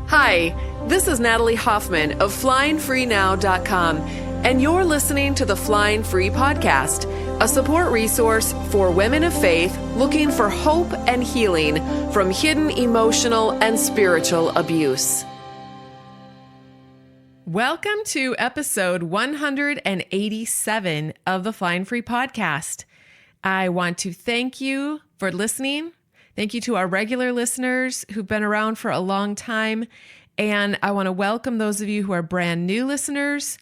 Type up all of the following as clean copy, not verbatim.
Hi, this is Natalie Hoffman of FlyingFreeNow.com, and you're listening to the Flying Free Podcast, a support resource for women of faith looking for hope and healing from hidden emotional and spiritual abuse. Welcome to episode 187 of the Flying Free Podcast. I want to thank you for listening. Thank you to our regular listeners who've been around for a long time. And I want to welcome those of you who are brand new listeners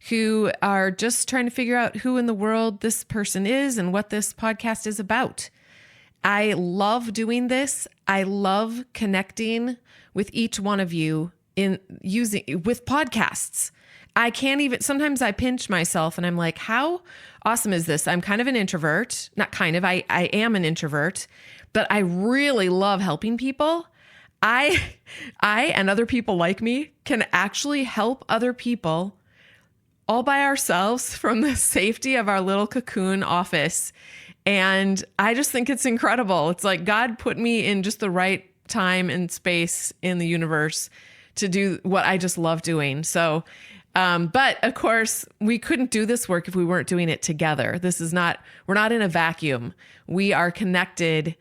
who are just trying to figure out who in the world this person is and what this podcast is about. I love doing this. I love connecting with each one of you with podcasts. Sometimes I pinch myself and I'm like, how awesome is this? I'm kind of an introvert, I am an introvert, but I really love helping people. I and other people like me can actually help other people all by ourselves from the safety of our little cocoon office. And I just think it's incredible. It's like God put me in just the right time and space in the universe to do what I just love doing. So, but of course, we couldn't do this work if we weren't doing it together. We're not in a vacuum. We are connected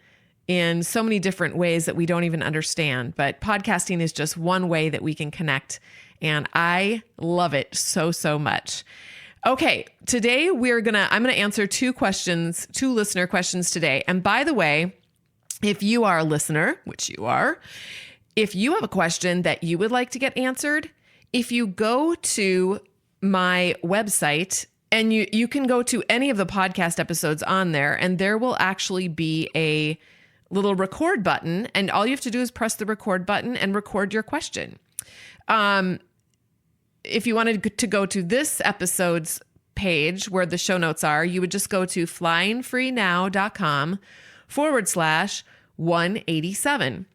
in so many different ways that we don't even understand. But podcasting is just one way that we can connect. And I love it so, so much. Okay, today I'm going to answer two listener questions today. And by the way, if you are a listener, which you are, if you have a question that you would like to get answered, if you go to my website, and you can go to any of the podcast episodes on there, and there will actually be a little record button, and all you have to do is press the record button and record your question. If you wanted to go to this episode's page where the show notes are, you would just go to flyingfreenow.com/187.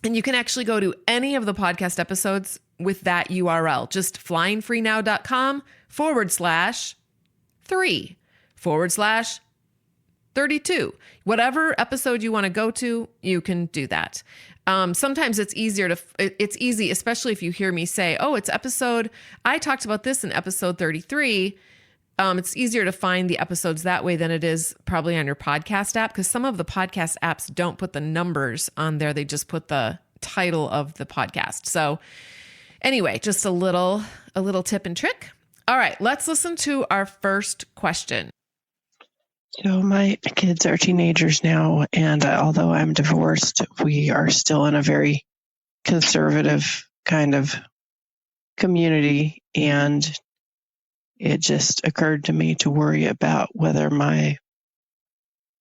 And you can actually go to any of the podcast episodes with that URL, just flyingfreenow.com/3/32. Whatever episode you want to go to, you can do that. Sometimes it's easy, especially if you hear me say, oh, I talked about this in episode 33. It's easier to find the episodes that way than it is probably on your podcast app, because some of the podcast apps don't put the numbers on there. They just put the title of the podcast. So anyway, just a little tip and trick. All right, let's listen to our first question. So my kids are teenagers now, and although I'm divorced, we are still in a very conservative kind of community, and it just occurred to me to worry about whether my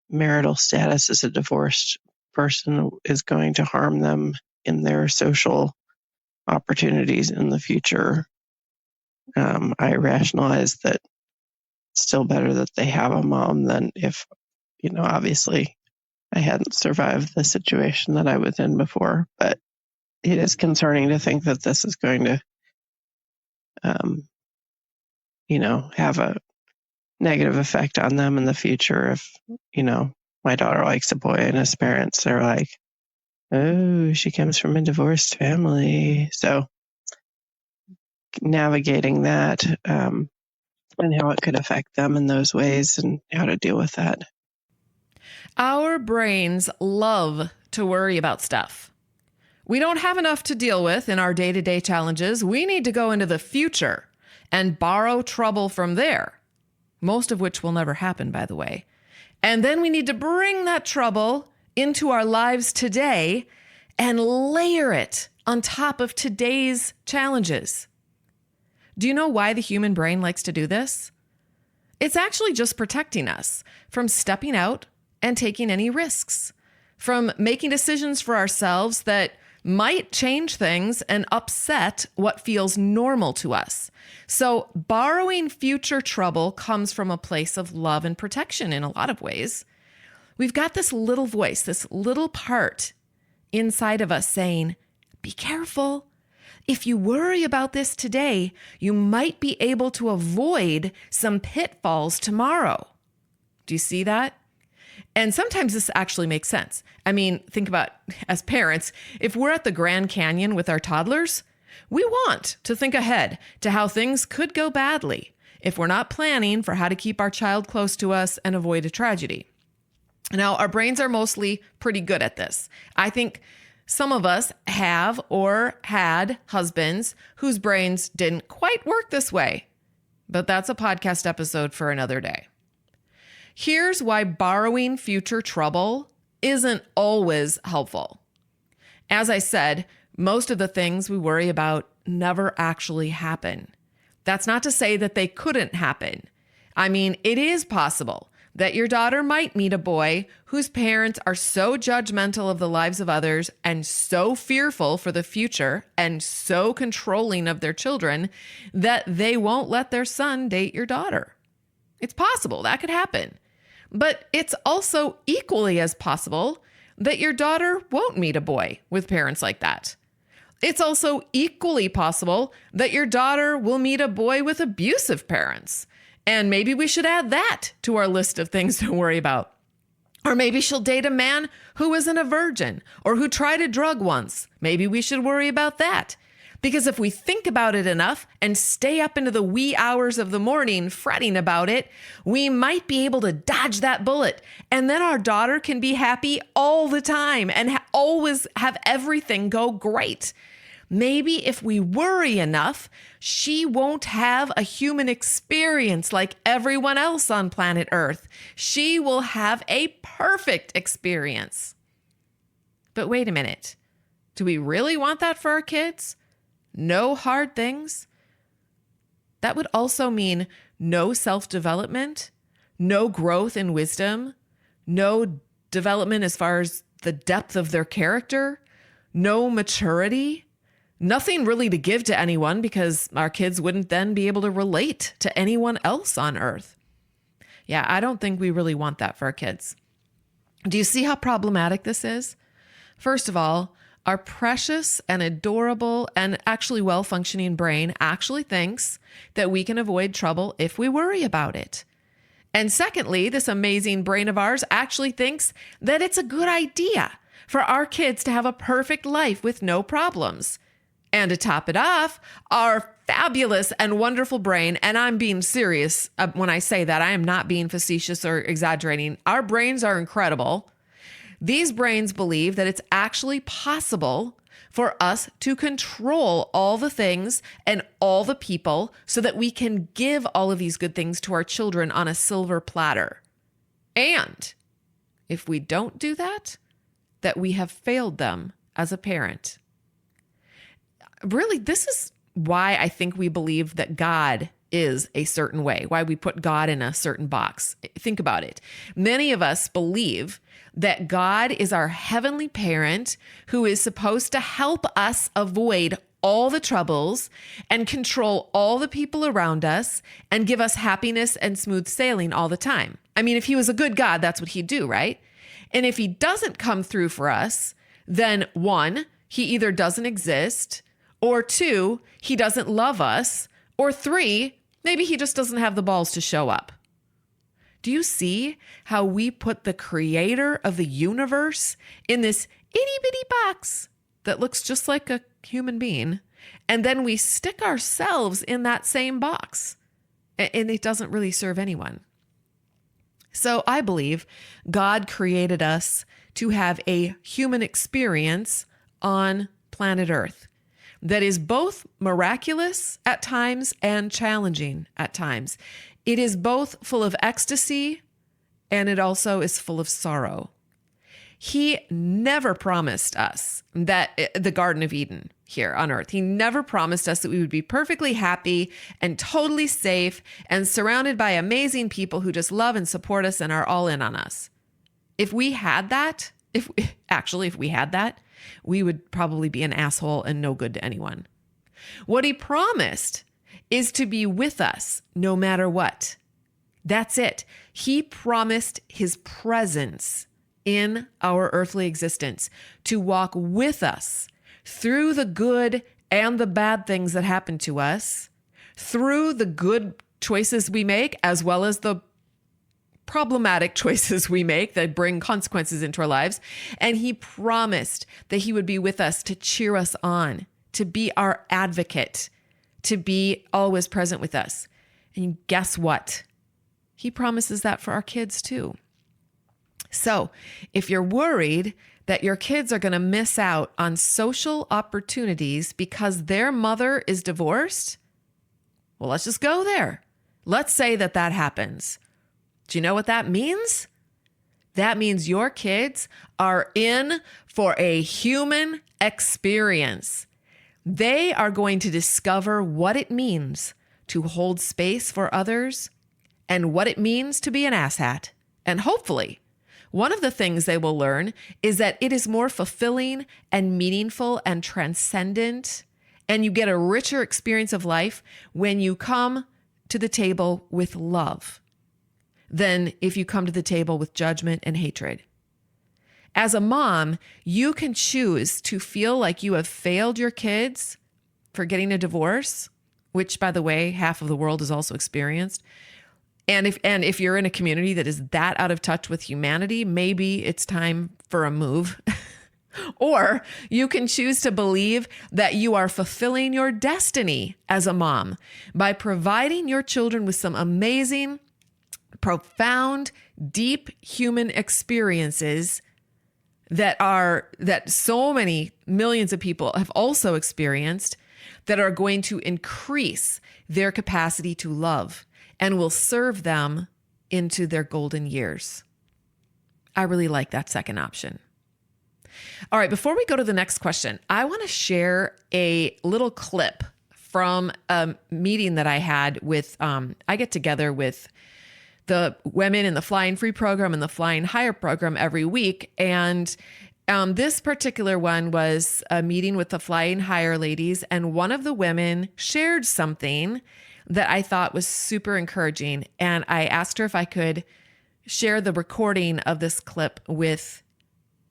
marital status as a divorced person is going to harm them in their social opportunities in the future. I rationalize that it's still better that they have a mom than if, obviously I hadn't survived the situation that I was in before. But it is concerning to think that this is going to, have a negative effect on them in the future. If, my daughter likes a boy and his parents are like, oh, she comes from a divorced family. So navigating that, and how it could affect them in those ways and how to deal with that. Our brains love to worry about stuff. We don't have enough to deal with in our day-to-day challenges. We need to go into the future and borrow trouble from there, most of which will never happen, by the way. And then we need to bring that trouble into our lives today and layer it on top of today's challenges. Do you know why the human brain likes to do this? It's actually just protecting us from stepping out and taking any risks, from making decisions for ourselves that might change things and upset what feels normal to us. So borrowing future trouble comes from a place of love and protection in a lot of ways. We've got this little voice, this little part inside of us saying, be careful. If you worry about this today, you might be able to avoid some pitfalls tomorrow. Do you see that? And sometimes this actually makes sense. I mean, think about as parents, if we're at the Grand Canyon with our toddlers, we want to think ahead to how things could go badly if we're not planning for how to keep our child close to us and avoid a tragedy. Now, our brains are mostly pretty good at this. I think some of us have or had husbands whose brains didn't quite work this way, but that's a podcast episode for another day. Here's why borrowing future trouble isn't always helpful. As I said, most of the things we worry about never actually happen. That's not to say that they couldn't happen. I mean, it is possible that your daughter might meet a boy whose parents are so judgmental of the lives of others and so fearful for the future and so controlling of their children that they won't let their son date your daughter. It's possible that could happen. But it's also equally as possible that your daughter won't meet a boy with parents like that. It's also equally possible that your daughter will meet a boy with abusive parents. And maybe we should add that to our list of things to worry about. Or maybe she'll date a man who isn't a virgin or who tried a drug once. Maybe we should worry about that. Because if we think about it enough and stay up into the wee hours of the morning fretting about it, we might be able to dodge that bullet. And then our daughter can be happy all the time and always have everything go great. Maybe if we worry enough, she won't have a human experience like everyone else on planet Earth. She will have a perfect experience. But wait a minute. Do we really want that for our kids? No hard things? That would also mean no self-development, no growth in wisdom, no development as far as the depth of their character, no maturity, nothing really to give to anyone because our kids wouldn't then be able to relate to anyone else on earth. Yeah, I don't think we really want that for our kids. Do you see how problematic this is? First of all, our precious and adorable and actually well-functioning brain actually thinks that we can avoid trouble if we worry about it. And secondly, this amazing brain of ours actually thinks that it's a good idea for our kids to have a perfect life with no problems. And to top it off, our fabulous and wonderful brain, and I'm being serious when I say that, I am not being facetious or exaggerating. Our brains are incredible. These brains believe that it's actually possible for us to control all the things and all the people so that we can give all of these good things to our children on a silver platter. And if we don't do that, that we have failed them as a parent. Really, this is why I think we believe that God is a certain way, why we put God in a certain box. Think about it. Many of us believe that God is our heavenly parent who is supposed to help us avoid all the troubles and control all the people around us and give us happiness and smooth sailing all the time. I mean, if he was a good God, that's what he'd do, right? And if he doesn't come through for us, then one, he either doesn't exist, or two, he doesn't love us, or three, maybe he just doesn't have the balls to show up. Do you see how we put the creator of the universe in this itty bitty box that looks just like a human being, and then we stick ourselves in that same box, and it doesn't really serve anyone? So I believe God created us to have a human experience on planet Earth that is both miraculous at times and challenging at times. It is both full of ecstasy and it also is full of sorrow. He never promised us that the Garden of Eden here on earth, he never promised us that we would be perfectly happy and totally safe and surrounded by amazing people who just love and support us and are all in on us. If we had that, if we had that, we would probably be an asshole and no good to anyone. What he promised is to be with us no matter what. That's it. He promised his presence in our earthly existence to walk with us through the good and the bad things that happen to us, through the good choices we make, as well as the problematic choices we make that bring consequences into our lives. And he promised that he would be with us to cheer us on, to be our advocate, to be always present with us. And guess what? He promises that for our kids too. So if you're worried that your kids are going to miss out on social opportunities because their mother is divorced, well, let's just go there. Let's say that happens. Do you know what that means? That means your kids are in for a human experience. They are going to discover what it means to hold space for others and what it means to be an asshat. And hopefully, one of the things they will learn is that it is more fulfilling and meaningful and transcendent, and you get a richer experience of life when you come to the table with love than if you come to the table with judgment and hatred. As a mom, you can choose to feel like you have failed your kids for getting a divorce, which, by the way, half of the world has also experienced. And if you're in a community that is that out of touch with humanity, maybe it's time for a move. Or you can choose to believe that you are fulfilling your destiny as a mom by providing your children with some amazing, profound, deep human experiences that so many millions of people have also experienced, that are going to increase their capacity to love and will serve them into their golden years. I really like that second option. All right, before we go to the next question, I want to share a little clip from a meeting that I had with, I get together with the women in the Flying Free program and the Flying Higher program every week. And this particular one was a meeting with the Flying Higher ladies. And one of the women shared something that I thought was super encouraging. And I asked her if I could share the recording of this clip with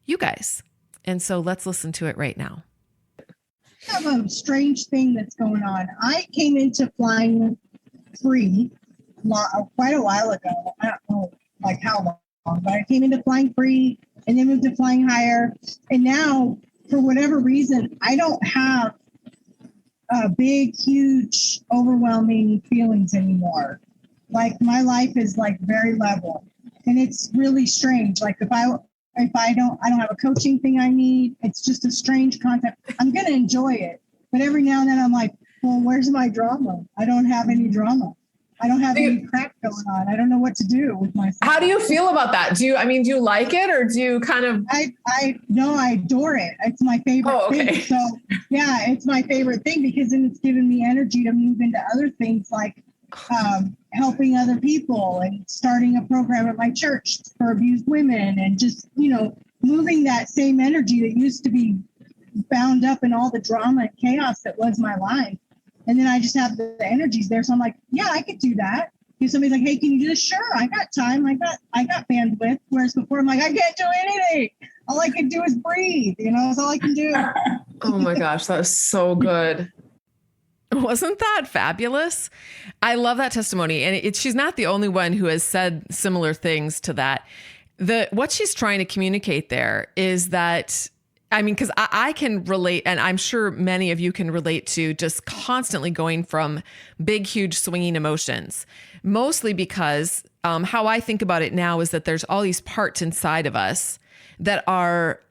you guys. And so let's listen to it right now. I have a strange thing that's going on. I came into Flying Free quite a while ago. I don't know like how long, but I came into Flying Free and then moved to Flying Higher. And now, for whatever reason, I don't have big, huge, overwhelming feelings anymore. Like my life is like very level, and it's really strange. Like if I don't have a coaching thing I need, it's just a strange concept. I'm going to enjoy it. But every now and then I'm like, well, where's my drama? I don't have any drama. I don't have any crap going on. I don't know what to do with myself. How do you feel about that? Do you like it, or do you kind of? I adore it. It's my favorite thing. So yeah, it's my favorite thing because then it's given me energy to move into other things like helping other people and starting a program at my church for abused women, and just, moving that same energy that used to be bound up in all the drama and chaos that was my life. And then I just have the energies there. So I'm like, yeah, I could do that. If somebody's like, hey, can you do this? Sure, I got time. I got bandwidth. Whereas before I'm like, I can't do anything. All I can do is breathe. That's all I can do. Oh my gosh, that was so good. Wasn't that fabulous? I love that testimony. And she's not the only one who has said similar things to that. What she's trying to communicate there is that, because I can relate, and I'm sure many of you can relate to just constantly going from big, huge swinging emotions, mostly because how I think about it now is that there's all these parts inside of us that are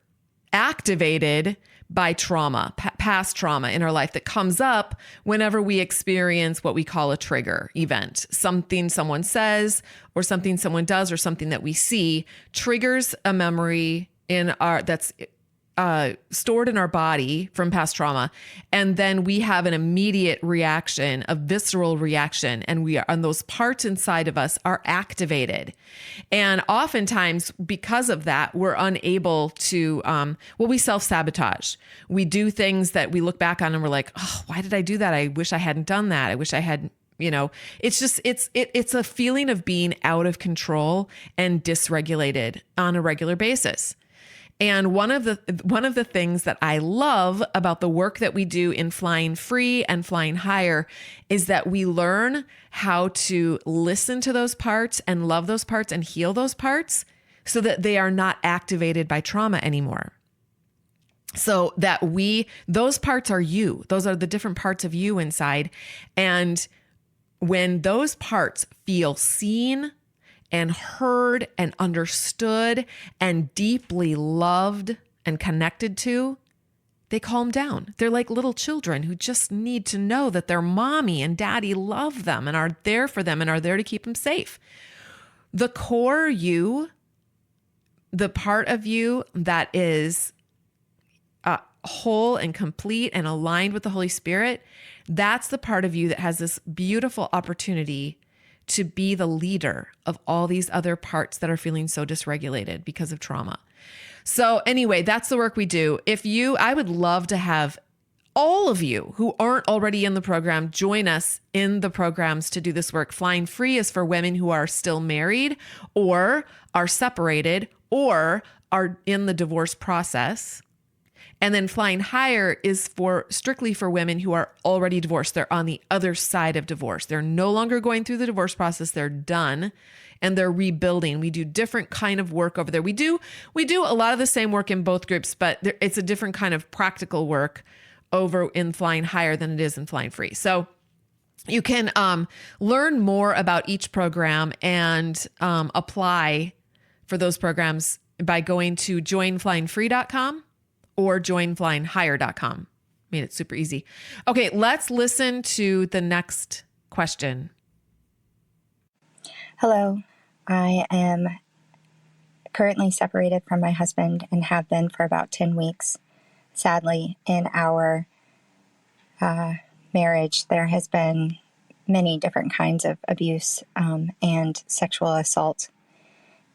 activated by trauma, past trauma in our life that comes up whenever we experience what we call a trigger event. Something someone says, or something someone does, or something that we see triggers a memory that's stored in our body from past trauma. And then we have an immediate reaction, a visceral reaction. And those parts inside of us are activated. And oftentimes because of that, we're unable to, we self-sabotage. We do things that we look back on and we're like, oh, why did I do that? I wish I hadn't done that. I wish I had, it's just, it's a feeling of being out of control and dysregulated on a regular basis. And one of the things that I love about the work that we do in Flying Free and Flying Higher is that we learn how to listen to those parts and love those parts and heal those parts so that they are not activated by trauma anymore. So that those parts are you. Those are the different parts of you inside. And when those parts feel seen and heard and understood and deeply loved and connected to, they calm down. They're like little children who just need to know that their mommy and daddy love them and are there for them and are there to keep them safe. The core you, the part of you that is whole and complete and aligned with the Holy Spirit, that's the part of you that has this beautiful opportunity to be the leader of all these other parts that are feeling so dysregulated because of trauma. So anyway, that's the work we do. I would love to have all of you who aren't already in the program join us in the programs to do this work. Flying Free is for women who are still married or are separated or are in the divorce process. And then Flying Higher is strictly for women who are already divorced. They're on the other side of divorce. They're no longer going through the divorce process. They're done and they're rebuilding. We do different kind of work over there. We do a lot of the same work in both groups, but it's a different kind of practical work over in Flying Higher than it is in Flying Free. So you can learn more about each program and apply for those programs by going to joinflyingfree.com or joinflyinghigher.com. Made it super easy. Okay, let's listen to the next question. Hello, I am currently separated from my husband and have been for about 10 weeks. Sadly, in our marriage, there has been many different kinds of abuse and sexual assault.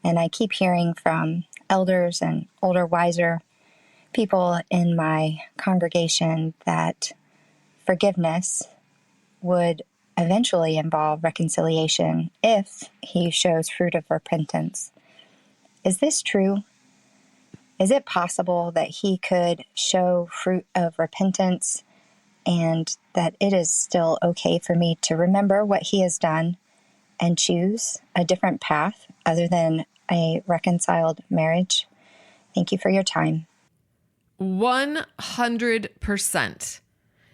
And I keep hearing from elders and older, wiser people in my congregation that forgiveness would eventually involve reconciliation if he shows fruit of repentance. Is this true? Is it possible that he could show fruit of repentance and that it is still okay for me to remember what he has done and choose a different path other than a reconciled marriage? Thank you for your time. 100%.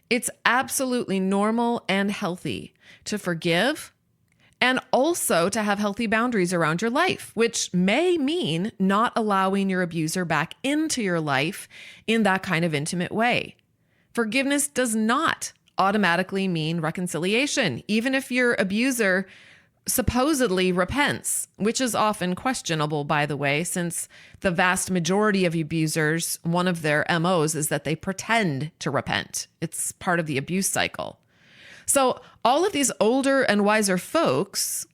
It's absolutely normal and healthy to forgive and also to have healthy boundaries around your life, which may mean not allowing your abuser back into your life in that kind of intimate way. Forgiveness does not automatically mean reconciliation, even if your abuser supposedly repents, which is often questionable, by the way, since the vast majority of abusers, one of their MOs is that they pretend to repent. It's part of the abuse cycle. So all of these older and wiser folks,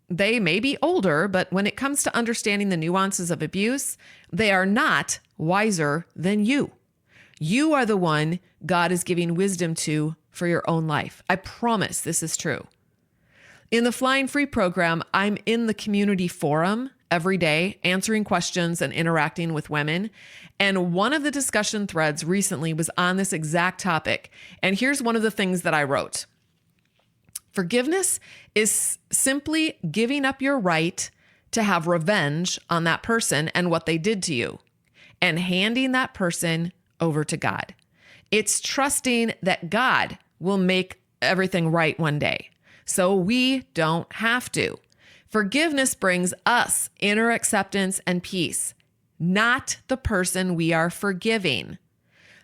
they may be older, but when it comes to understanding the nuances of abuse, they are not wiser than you. You are the one God is giving wisdom to for your own life. I promise this is true. In the Flying Free program, I'm in the community forum every day, answering questions and interacting with women. And one of the discussion threads recently was on this exact topic. And here's one of the things that I wrote. Forgiveness is simply giving up your right to have revenge on that person and what they did to you, and handing that person over to God. It's trusting that God will make everything right one day, so we don't have to. Forgiveness brings us inner acceptance and peace, not the person we are forgiving.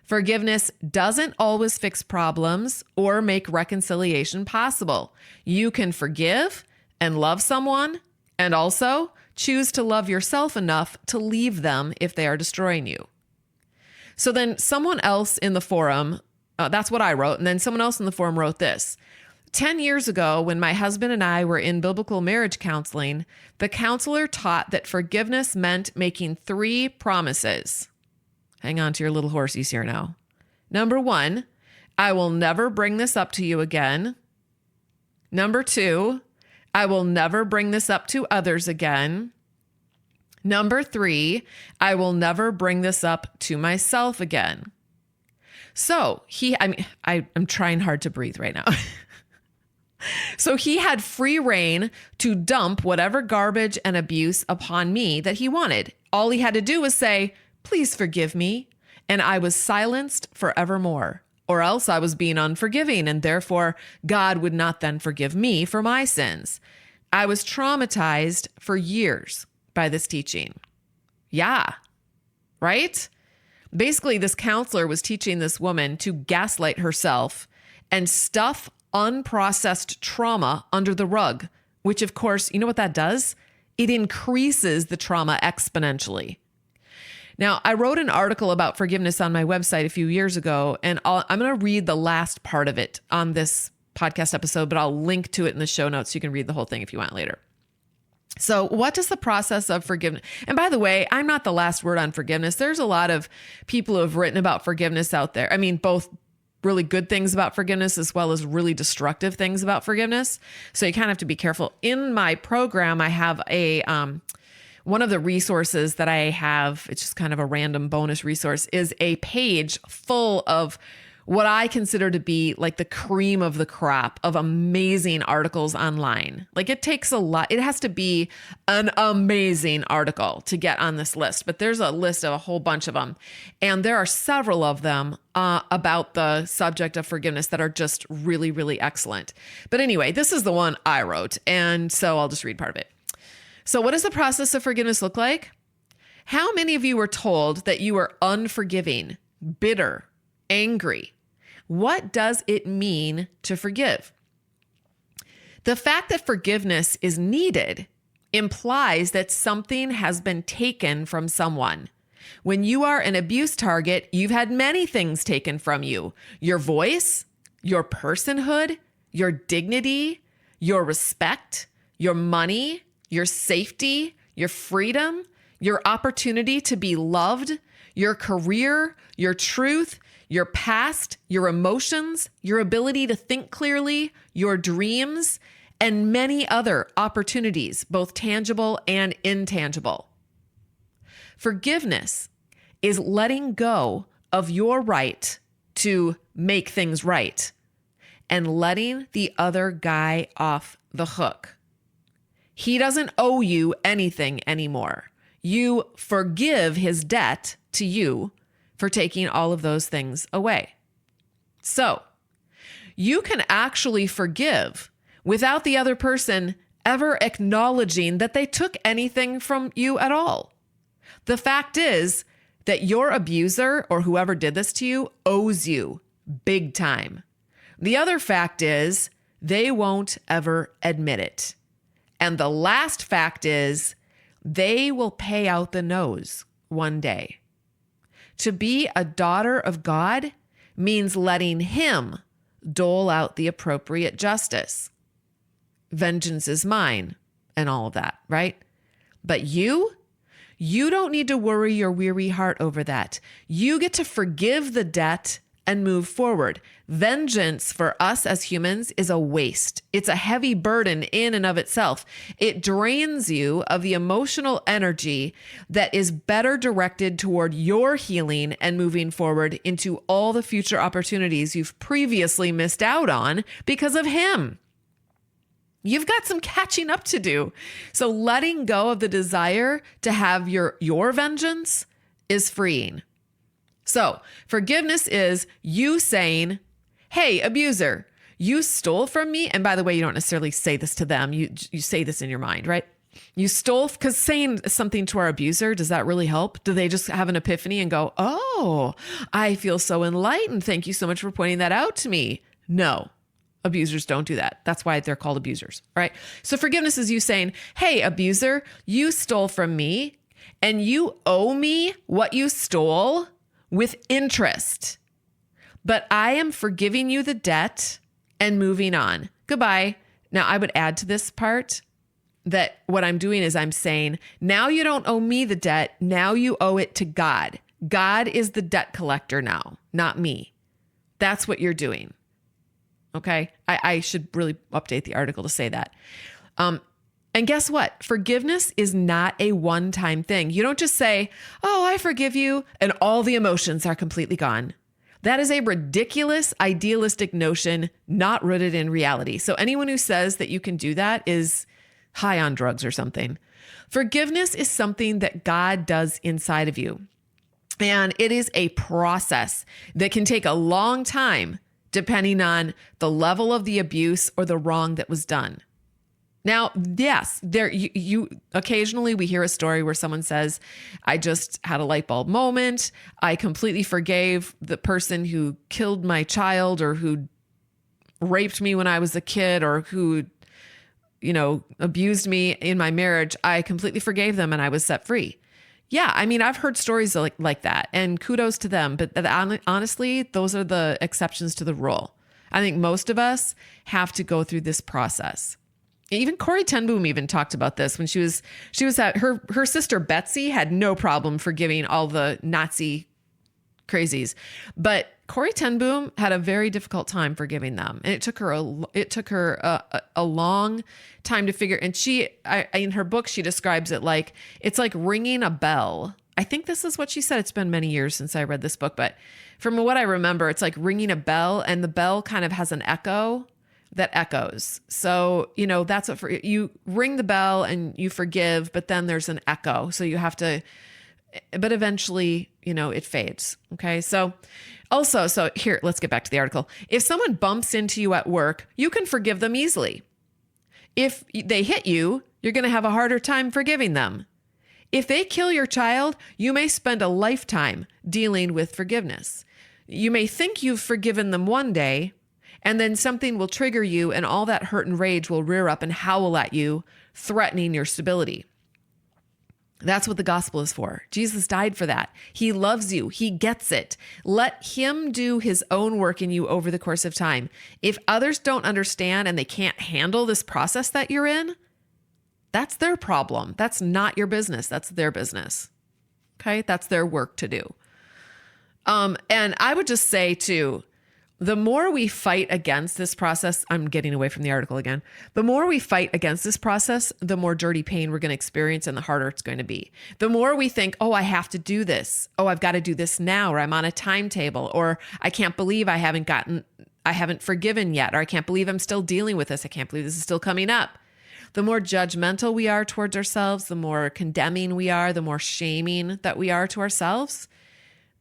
Forgiveness doesn't always fix problems or make reconciliation possible. You can forgive and love someone and also choose to love yourself enough to leave them if they are destroying you. So then someone else in the forum, that's what I wrote, and then someone else in the forum wrote this. 10 years ago, when my husband and I were in biblical marriage counseling, the counselor taught that forgiveness meant making 3 promises. Hang on to your little horsies here now. Number 1, I will never bring this up to you again. Number 2, I will never bring this up to others again. Number 3, I will never bring this up to myself again. So I'm trying hard to breathe right now. So he had free reign to dump whatever garbage and abuse upon me that he wanted. All he had to do was say, please forgive me. And I was silenced forevermore. Or else I was being unforgiving, and therefore God would not then forgive me for my sins. I was traumatized for years by this teaching. Yeah, right? Basically, this counselor was teaching this woman to gaslight herself and stuff unprocessed trauma under the rug, which of course, you know what that does? It increases the trauma exponentially. Now, I wrote an article about forgiveness on my website a few years ago, and I'm going to read the last part of it on this podcast episode, but I'll link to it in the show notes so you can read the whole thing if you want later. So what does the process of forgiveness? And by the way, I'm not the last word on forgiveness. There's a lot of people who have written about forgiveness out there. I mean, both really good things about forgiveness as well as really destructive things about forgiveness. So you kind of have to be careful. In my program, I have one of the resources that I have, it's just kind of a random bonus resource, is a page full of what I consider to be like the cream of the crop of amazing articles online. Like it takes a lot. It has to be an amazing article to get on this list, but there's a list of a whole bunch of them. And there are several of them about the subject of forgiveness that are just really, really excellent. But anyway, this is the one I wrote. And so I'll just read part of it. So what does the process of forgiveness look like? How many of you were told that you were unforgiving, bitter, angry? What does it mean to forgive? The fact that forgiveness is needed implies that something has been taken from someone. When you are an abuse target, you've had many things taken from you: your voice, your personhood, your dignity, your respect, your money, your safety, your freedom, your opportunity to be loved, your career, your truth, your past, your emotions, your ability to think clearly, your dreams, and many other opportunities, both tangible and intangible. Forgiveness is letting go of your right to make things right and letting the other guy off the hook. He doesn't owe you anything anymore. You forgive his debt to you for taking all of those things away. So you can actually forgive without the other person ever acknowledging that they took anything from you at all. The fact is that your abuser or whoever did this to you owes you big time. The other fact is they won't ever admit it. And the last fact is they will pay out the nose one day. To be a daughter of God means letting him dole out the appropriate justice. Vengeance is mine and all of that, right? But you don't need to worry your weary heart over that. You get to forgive the debt and move forward. Vengeance for us as humans is a waste. It's a heavy burden in and of itself. It drains you of the emotional energy that is better directed toward your healing and moving forward into all the future opportunities you've previously missed out on because of him. You've got some catching up to do. So letting go of the desire to have your vengeance is freeing. So forgiveness is you saying, hey, abuser, you stole from me. And by the way, you don't necessarily say this to them. You say this in your mind, right? You stole, because saying something to our abuser, does that really help? Do they just have an epiphany and go, oh, I feel so enlightened. Thank you so much for pointing that out to me. No, abusers don't do that. That's why they're called abusers, right? So forgiveness is you saying, hey, abuser, you stole from me and you owe me what you stole with interest, but I am forgiving you the debt and moving on. Goodbye. Now I would add to this part that what I'm doing is I'm saying, now you don't owe me the debt. Now you owe it to God. God is the debt collector now, not me. That's what you're doing. Okay. I should really update the article to say that. And guess what? Forgiveness is not a one-time thing. You don't just say, oh, I forgive you, and all the emotions are completely gone. That is a ridiculous, idealistic notion, not rooted in reality. So anyone who says that you can do that is high on drugs or something. Forgiveness is something that God does inside of you. And it is a process that can take a long time, depending on the level of the abuse or the wrong that was done. Now, yes, you occasionally we hear a story where someone says, I just had a light bulb moment. I completely forgave the person who killed my child or who raped me when I was a kid or who, abused me in my marriage. I completely forgave them and I was set free. Yeah, I mean, I've heard stories like that, and kudos to them. But honestly, those are the exceptions to the rule. I think most of us have to go through this process. Even Corrie ten Boom even talked about this when she was at her sister Betsy had no problem forgiving all the Nazi crazies, but Corrie ten Boom had a very difficult time forgiving them, and it took her a long time to figure. And in her book she describes it like it's like ringing a bell. I think this is what she said. It's been many years since I read this book, but from what I remember, it's like ringing a bell, and the bell kind of has an echo that echoes. So, that's what you ring the bell and you forgive, but then there's an echo. So you have to, but eventually, it fades. Okay. So here, let's get back to the article. If someone bumps into you at work, you can forgive them easily. If they hit you, you're going to have a harder time forgiving them. If they kill your child, you may spend a lifetime dealing with forgiveness. You may think you've forgiven them one day, and then something will trigger you and all that hurt and rage will rear up and howl at you, threatening your stability. That's what the gospel is for. Jesus died for that. He loves you. He gets it. Let him do his own work in you over the course of time. If others don't understand and they can't handle this process that you're in, that's their problem. That's not your business. That's their business. Okay? That's their work to do. And I would just say too, the more we fight against this process, I'm getting away from the article again. The more we fight against this process, the more dirty pain we're going to experience and the harder it's going to be. The more we think, oh, I have to do this. Oh, I've got to do this now, or I'm on a timetable, or I can't believe I haven't forgiven yet, or I can't believe I'm still dealing with this. I can't believe this is still coming up. The more judgmental we are towards ourselves, the more condemning we are, the more shaming that we are to ourselves,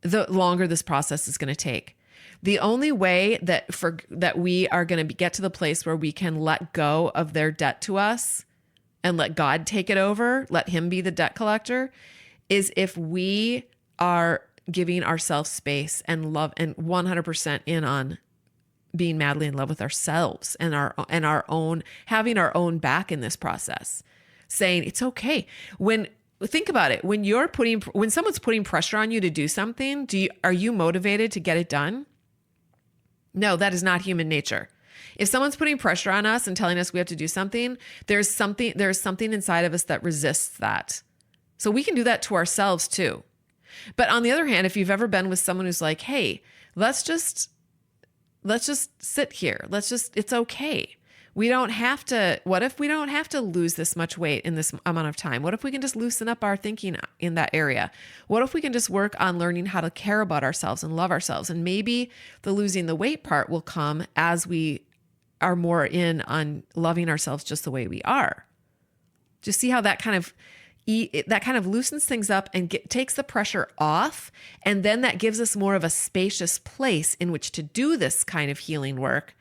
the longer this process is going to take. The only way that we are going to get to the place where we can let go of their debt to us and let God take it over, let him be the debt collector, is if we are giving ourselves space and love and 100% in on being madly in love with ourselves and our own, having our own back in this process, saying it's okay. Think about it. When someone's putting pressure on you to do something, are you motivated to get it done? No, that is not human nature. If someone's putting pressure on us and telling us we have to do something, there's something inside of us that resists that. So we can do that to ourselves too. But on the other hand, if you've ever been with someone who's like, hey, let's just sit here. It's okay. What if we don't have to lose this much weight in this amount of time? What if we can just loosen up our thinking in that area? What if we can just work on learning how to care about ourselves and love ourselves? And maybe the losing the weight part will come as we are more in on loving ourselves just the way we are. Just see how that kind of loosens things up and takes the pressure off. And then that gives us more of a spacious place in which to do this kind of healing work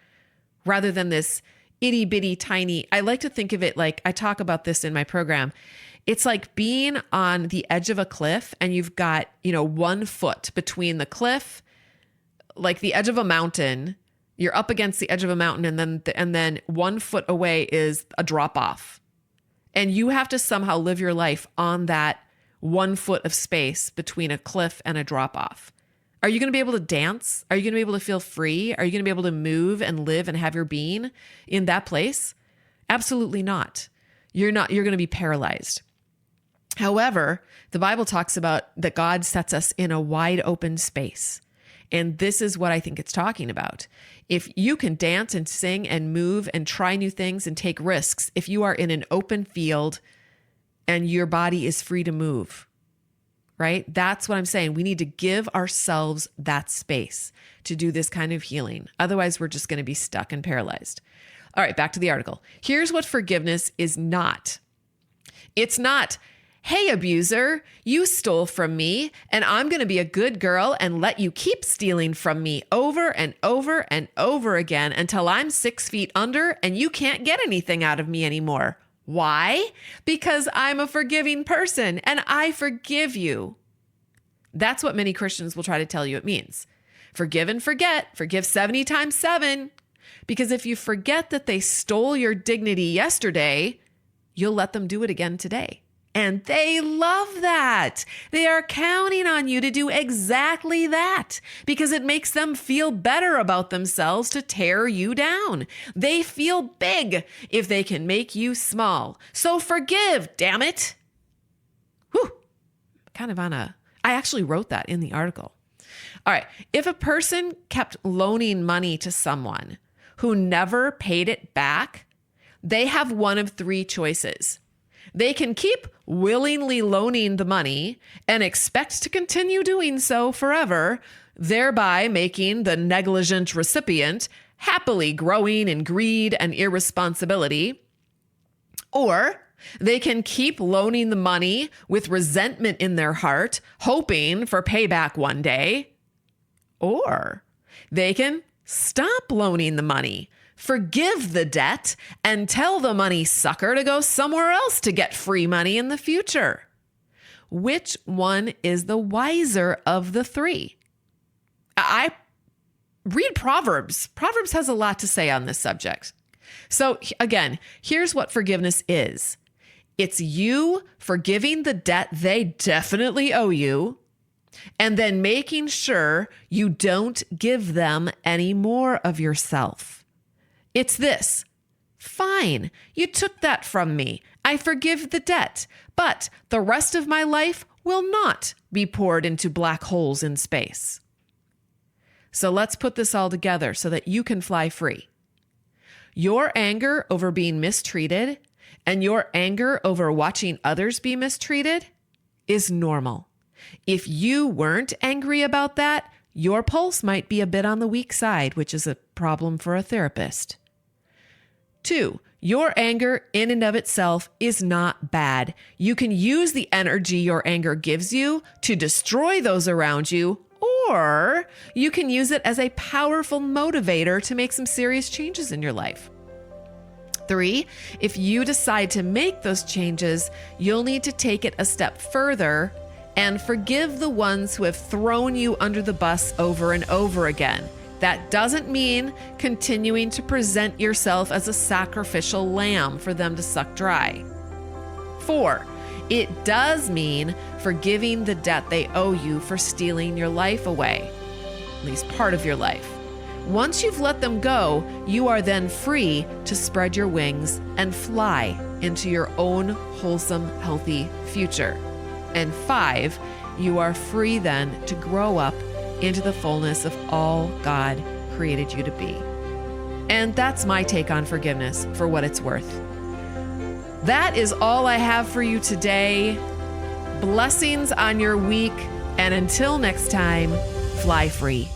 rather than this itty bitty tiny. I like to think of it like, I talk about this in my program. It's like being on the edge of a cliff and you've got, 1 foot between the cliff, like the edge of a mountain. You're up against the edge of a mountain and then 1 foot away is a drop off. And you have to somehow live your life on that 1 foot of space between a cliff and a drop off. Are you going to be able to dance? Are you going to be able to feel free? Are you going to be able to move and live and have your being in that place? Absolutely not. You're going to be paralyzed. However, the Bible talks about that God sets us in a wide open space. And this is what I think it's talking about. If you can dance and sing and move and try new things and take risks, if you are in an open field and your body is free to move, right? That's what I'm saying. We need to give ourselves that space to do this kind of healing. Otherwise, we're just going to be stuck and paralyzed. All right, back to the article. Here's what forgiveness is not. It's not, hey, abuser, you stole from me, and I'm going to be a good girl and let you keep stealing from me over and over and over again until I'm 6 feet under and you can't get anything out of me anymore. Why? Because I'm a forgiving person and I forgive you. That's what many Christians will try to tell you it means. Forgive and forget. Forgive 70 times 7. Because if you forget that they stole your dignity yesterday, you'll let them do it again today. And they love that. They are counting on you to do exactly that because it makes them feel better about themselves to tear you down. They feel big if they can make you small. So forgive, damn it. Whew. I actually wrote that in the article. All right. If a person kept loaning money to someone who never paid it back, they have one of 3 choices. They can keep willingly loaning the money and expect to continue doing so forever, thereby making the negligent recipient happily growing in greed and irresponsibility. Or they can keep loaning the money with resentment in their heart, hoping for payback one day. Or they can stop loaning the money, forgive the debt, and tell the money sucker to go somewhere else to get free money in the future. Which one is the wiser of the 3? I read Proverbs. Proverbs has a lot to say on this subject. So again, here's what forgiveness is. It's you forgiving the debt they definitely owe you, and then making sure you don't give them any more of yourself. It's this. Fine, you took that from me. I forgive the debt, but the rest of my life will not be poured into black holes in space. So let's put this all together so that you can fly free. Your anger over being mistreated and your anger over watching others be mistreated is normal. If you weren't angry about that, your pulse might be a bit on the weak side, which is a problem for a therapist. 2, your anger in and of itself is not bad. You can use the energy your anger gives you to destroy those around you, or you can use it as a powerful motivator to make some serious changes in your life. 3, if you decide to make those changes, you'll need to take it a step further and forgive the ones who have thrown you under the bus over and over again. That doesn't mean continuing to present yourself as a sacrificial lamb for them to suck dry. 4, it does mean forgiving the debt they owe you for stealing your life away, at least part of your life. Once you've let them go, you are then free to spread your wings and fly into your own wholesome, healthy future. And 5, you are free then to grow up into the fullness of all God created you to be. And that's my take on forgiveness for what it's worth. That is all I have for you today. Blessings on your week, and until next time, fly free.